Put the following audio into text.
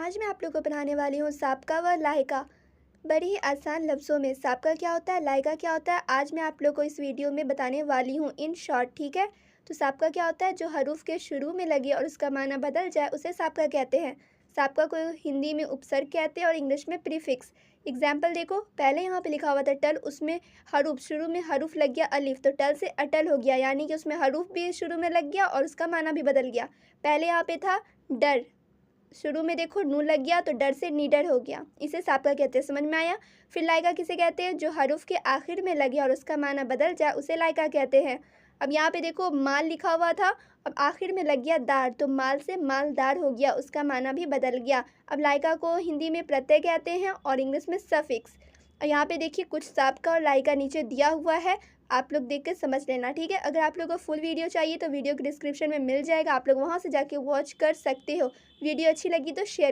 आज मैं आप लोगों को पढ़ाने वाली हूँ साबका व लाहिका। बड़ी ही आसान लफ्ज़ों में साबका क्या होता है, लाहिका क्या होता है, आज मैं आप लोगों को इस वीडियो में बताने वाली हूँ इन शॉर्ट। ठीक है। तो साबका क्या होता है, जो हरूफ के शुरू में लगे और उसका माना बदल जाए उसे साबका कहते हैं। साबका को हिंदी में उपसर्ग कहते हैं और इंग्लिश में प्रीफिक्स। एग्जाम्पल देखो, पहले यहाँ पे लिखा हुआ था टल, उसमें हरूफ शुरू में हरूफ लग गया अलिफ, तो टल से अटल हो गया, यानी कि उसमें हरूफ भी शुरू में लग गया और उसका माना भी बदल गया। पहले यहाँ पे था डर, शुरू में देखो नून लग गया तो डर से निडर हो गया, इसे साबका कहते हैं। समझ में आया। फिर लायका किसे कहते हैं, जो हरूफ के आखिर में लगे और उसका माना बदल जाए उसे लायका कहते हैं। अब यहाँ पे देखो माल लिखा हुआ था, अब आखिर में लग गया दार, तो माल से मालदार हो गया, उसका माना भी बदल गया। अब लायका को हिंदी में प्रत्यय कहते हैं और इंग्लिश में सफिक्स। यहाँ पे देखिए कुछ साबका और लायका नीचे दिया हुआ है, आप लोग देख के समझ लेना। ठीक है। अगर आप लोगों को फुल वीडियो चाहिए तो वीडियो के डिस्क्रिप्शन में मिल जाएगा, आप लोग वहाँ से जाके वॉच कर सकते हो। वीडियो अच्छी लगी तो शेयर